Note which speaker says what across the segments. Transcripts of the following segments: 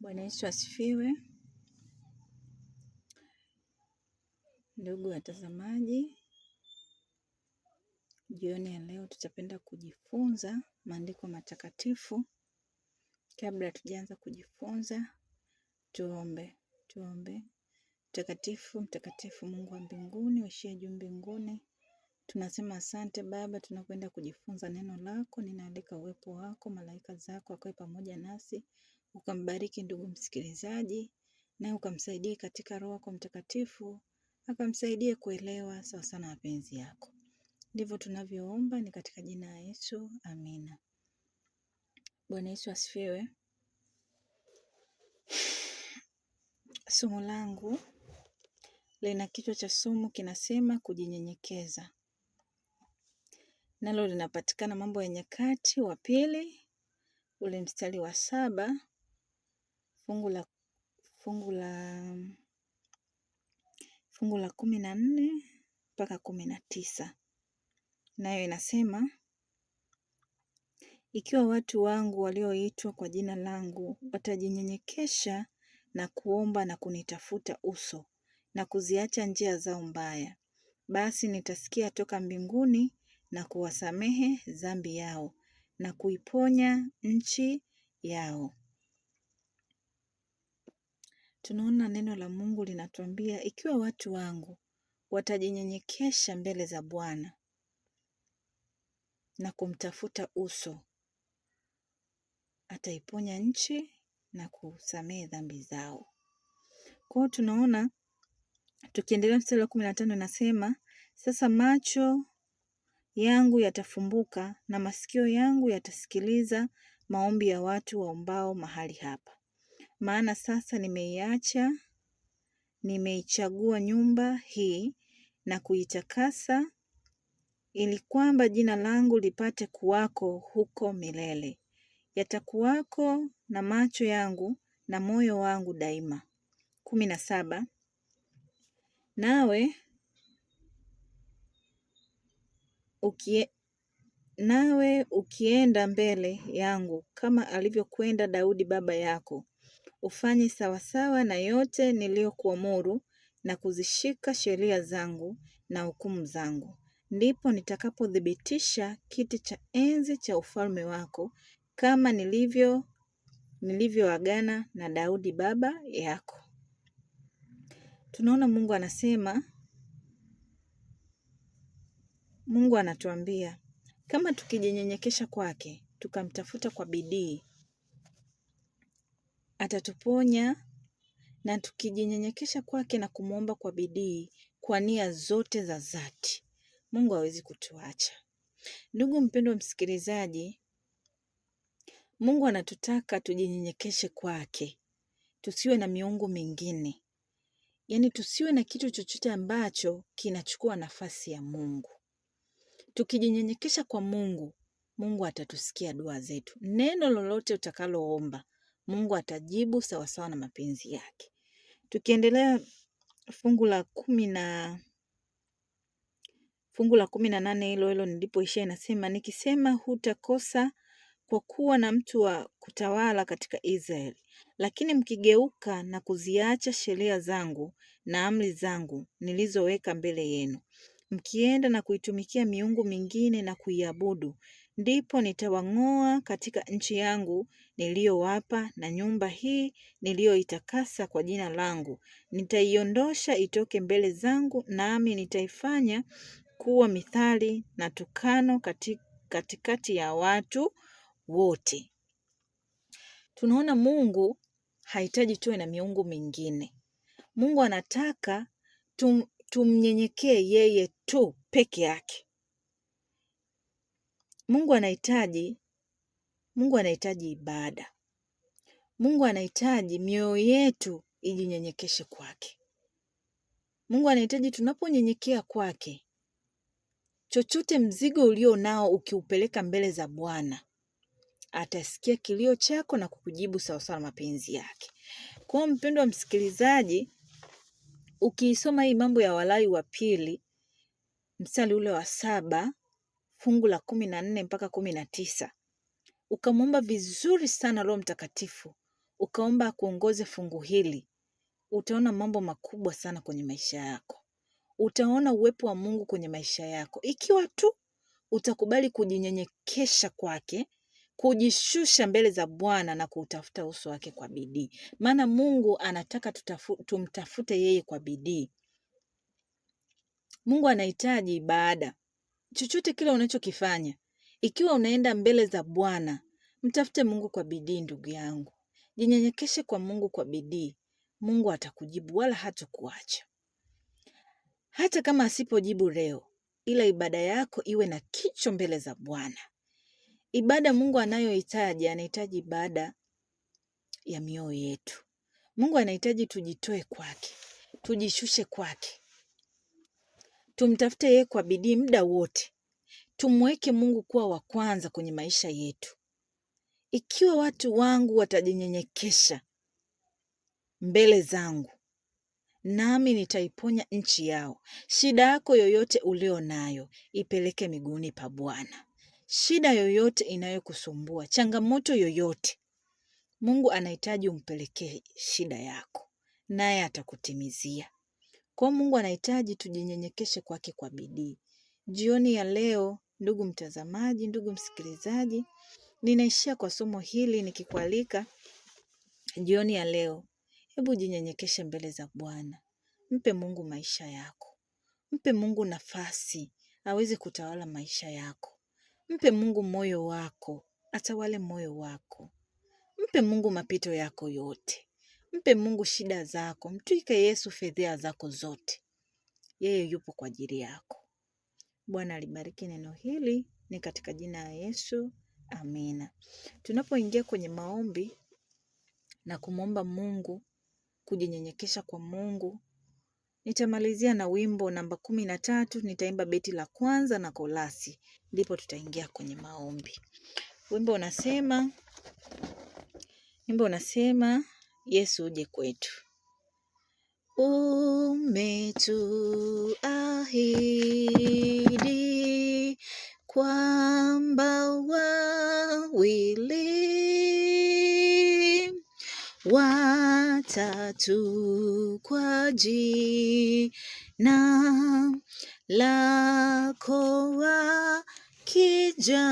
Speaker 1: Bwana Yesu asifiwe. Ndugu watazamaji, jioni ya leo tutapenda kujifunza maandiko matakatifu. Kabla tujaanza kujifunza, tuombe. Mtakatifu Mungu wa mbinguni, uishie juu mbinguni, tunasema asante Baba, tunakwenda kujifunza neno lako. Ninaalika uwepo wako, malaika zako wakae pamoja nasi, ukambariki ndugu msikilizaji, na ukamsaidie katika Roho yako Mtakatifu, akamsaidie kuelewa sawa sana mapenzi yako. Ndivyo tunavyoomba, ni katika jina la Yesu, amina. Bwana Yesu asifiwe. Somo langu lina kichwa cha somo kinasema kujinyenyekeza. Nalo linapatikana Mambo ya Nyakati wa Pili, ule mstari wa 7, fungu la 14 mpaka 19. Nayo inasema, ikiwa watu wangu walioitwa kwa jina langu watajinyenyekesha na kuomba na kunitafuta uso na kuziacha njia zao mbaya, basi nitasikia toka mbinguni na kuwasamehe dhambi yao na kuiponya nchi yao. Tunaona neno la Mungu linatuambia ikiwa watu wangu watajinyenyekesha mbele za Bwana na kumtafuta uso, ataiponya nchi na kusamehe dhambi zao. Kwa hiyo tunaona tukiendelea mstari wa 15 inasema, sasa macho yangu yatafumbuka na masikio yangu yatasikiliza maombi ya watu waombao mahali hapa. Maana sasa nimeichagua nyumba hii na kuitakasa, ili kwamba jina langu lipate kuwako huko milele. Yatakuwako na macho yangu na moyo wangu daima. 17. Nawe ukienda mbele yangu kama alivyokwenda Daudi baba yako, ufanye sawasawa na yote niliyokuamuru na kuzishika sheria zangu na hukumu zangu, ndipo nitakapothibitisha kiti cha enzi cha ufalme wako kama nilivyoagana na Daudi baba yako. Tunaona Mungu anatuambia kama tukijinyenyekesha kwake, tukamtafuta kwa bidii, atatuponya. Na tukijinyenyekesha kwake na kumuomba kwa bidii, kwa nia zote za dhati, Mungu hawezi kutuacha. Ndugu mpendwa msikilizaji, Mungu anatutaka tujinyenyekeshe kwake. Tusiwe na miungu mingine. Yaani tusiwe na kitu chochote ambacho kinachukua nafasi ya Mungu. Tukijinyenyekesha kwa Mungu, Mungu atatusikia dua zetu. Neno lolote utakaloomba, Mungu atajibu sawasawa na mapenzi yake. Tukiendelea fungu la 18 hilo nilipoishia inasema, nikisema hutakosa kwa kuwa na mtu wa kutawala katika Israeli, lakini mkigeuka na kuziacha sheria zangu na amri zangu nilizoweka mbele yenu, mkienda na kuitumikia miungu mingine na kuiabudu, ndipo nitawang'oa katika nchi yangu niliyowapa na nyumba hii niliyoitakasa kwa jina langu. Nitaiondosha itoke mbele zangu, nami nitaifanya kuwa mithali na tukano katikati ya watu wote. Tunaona Mungu hahitaji tuwe na miungu mingine. Mungu anataka tumnyenyekee yeye tu peke yake. Mungu anahitaji ibada. Mungu anahitaji mioyo yetu ijinyenyekeshe kwake. Mungu anahitaji tunaponyenyekea kwake, chochote mzigo ulio nao ukiupeleka mbele za Bwana, atasikia kilio chako na kukujibu sawasawa na mapenzi yake. Kwa mpendwa msikilizaji, ukiisoma hii Mambo ya Walawi wa Pili, mstari ule wa 7, fungu la 14 mpaka 19, ukamwomba vizuri sana Roho Mtakatifu, ukaomba akuongoze fungu hili, utaona mambo makubwa sana kwenye maisha yako. Utaona uwepo wa Mungu kwenye maisha yako ikiwa tu utakubali kujinyenyekesha kwake, kujishusha mbele za Bwana na kuutafuta uso wake kwa bidii. Maana Mungu anataka tumtafute yeye kwa bidii. Mungu anahitaji ibada. Chochote kile unachokifanya, ikiwa unaenda mbele za Bwana, mtafute Mungu kwa bidii ndugu yangu. Jinyenyekeshe kwa Mungu kwa bidii. Mungu atakujibu wala hatakuacha. Hata kama asipojibu leo, ila ibada yako iwe na kicho mbele za Bwana. Ibada Mungu anayohitaji, anahitaji ibada ya mioyo yetu. Mungu anahitaji tujitoe kwake, tujishushe kwake. Tumtafute yeye kwa bidii muda wote. Tumweke Mungu kuwa wa kwanza kwenye maisha yetu. Ikiwa watu wangu watajinyenyekesha mbele zangu, nami nitaiponya nchi yao. Shida yako yoyote ulio nayo, ipeleke miguuni pa Bwana. Shida yoyote inayokusumbua, changamoto yoyote, Mungu anahitaji umpelekee shida yako, naye atakutimizia. Kwa Mungu anahitaji tujinyenyekeshe kwake kwa bidii. Jioni ya leo, ndugu mtazamaji, ndugu msikilizaji, ninaishia kwa somo hili nikikualika jioni ya leo, hebu jinyenyekeshe mbele za Bwana. Mpe Mungu maisha yako. Mpe Mungu nafasi aweze kutawala maisha yako. Mpe Mungu moyo wako, atawale moyo wako. Mpe Mungu mapito yako yote. Mpe Mungu shida zako. Mtwike Yesu fedheha zako zote. Yeye yupo kwa ajili yako. Bwana alibariki neno hili, ni katika jina la Yesu. Amina. Tunapoingia kwenye maombi na kumwomba Mungu, kujinyenyekesha kwa Mungu, nitamalizia na wimbo namba 13. Nitaimba beti la kwanza na kolasi, ndipo tutaingia kwenye maombi. Wimbo unasema Yesu uje kwetu. Umetuahidi kwamba wawili watatu kwa jina lako wakija,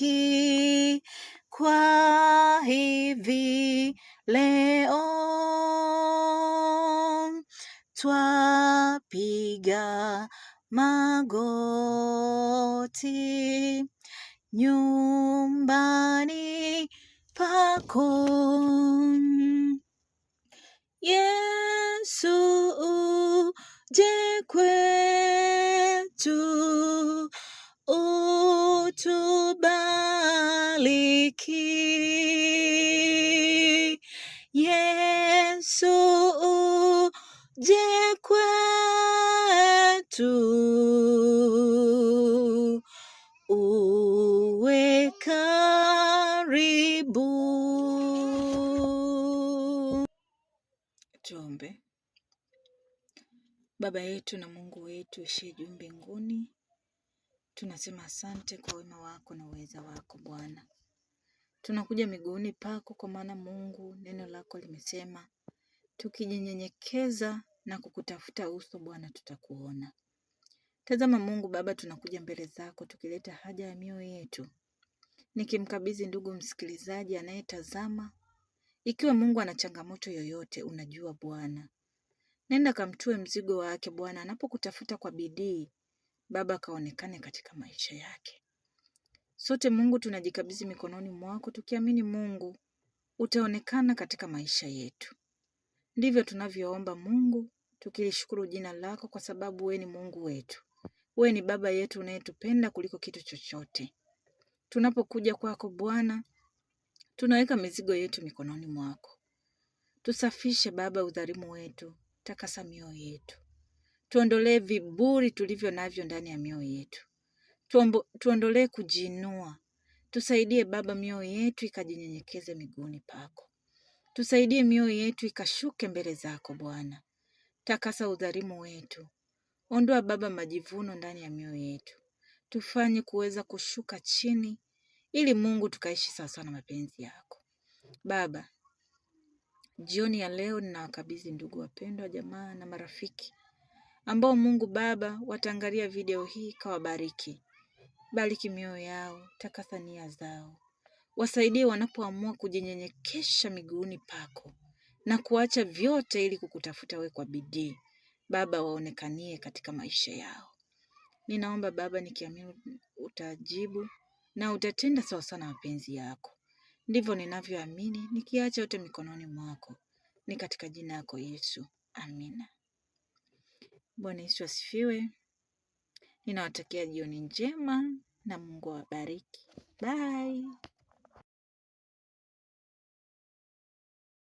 Speaker 1: utawabariki. Kwa hivi leo twapiga magoti nyumbani pako. Yesu uje kwetu, utubariki. Yesu uje kwetu, uwe karibu. Tuombe. Baba yetu na Mungu wetu uishie juu mbinguni, tunasema asante kwa wema wako na uweza wako Bwana. Tunakuja miguuni pako kwa maana Mungu, neno lako limesema tukijinyenyekeza na kukutafuta uso Bwana tutakuona. Tazama Mungu Baba, tunakuja mbele zako tukileta haja ya mioyo yetu, nikimkabidhi ndugu msikilizaji anayetazama. Ikiwa Mungu ana changamoto yoyote, unajua Bwana, nenda kamtue mzigo wake Bwana. Anapokutafuta kwa bidii Baba, kaonekane katika maisha yake. Sote Mungu tunajikabidhi mikononi mwako, tukiamini Mungu utaonekana katika maisha yetu. Ndivyo tunavyoomba Mungu, tukilishukuru jina lako kwa sababu wewe ni Mungu wetu. Wewe ni Baba yetu unayetupenda kuliko kitu chochote. Tunapokuja kwako Bwana, tunaweka mizigo yetu mikononi mwako. Tusafishe Baba udhalimu wetu, takasa mioyo yetu. Tuondolee viburi tulivyo navyo ndani ya mioyo yetu. Tuondolee kujiinua. Tusaidie Baba, mioyo yetu ikajinyenyekeze miguuni pako. Tusaidie mioyo yetu ikashuke mbele zako Bwana. Takasa udhalimu wetu. Ondoa Baba majivuno ndani ya mioyo yetu, tufanye kuweza kushuka chini ili Mungu tukaishi sawasawa na mapenzi yako. Baba, jioni ya leo ninawakabidhi ndugu wapendwa, jamaa na marafiki ambao Mungu Baba wataangalia video hii, kawabariki. Bariki mioyo yao, takasa nia zao, wasaidie wanapoamua kujinyenyekesha miguuni pako na kuacha vyote ili kukutafuta we kwa bidii. Baba, waonekanie katika maisha yao. Ninaomba Baba nikiamini utajibu na utatenda sawa sana mapenzi yako. Ndivyo ninavyoamini, nikiacha yote mikononi mwako. Ni katika jina lako Yesu. Amina. Bwana Yesu asifiwe. Ninawatakia jioni njema na Mungu awabariki. Bye.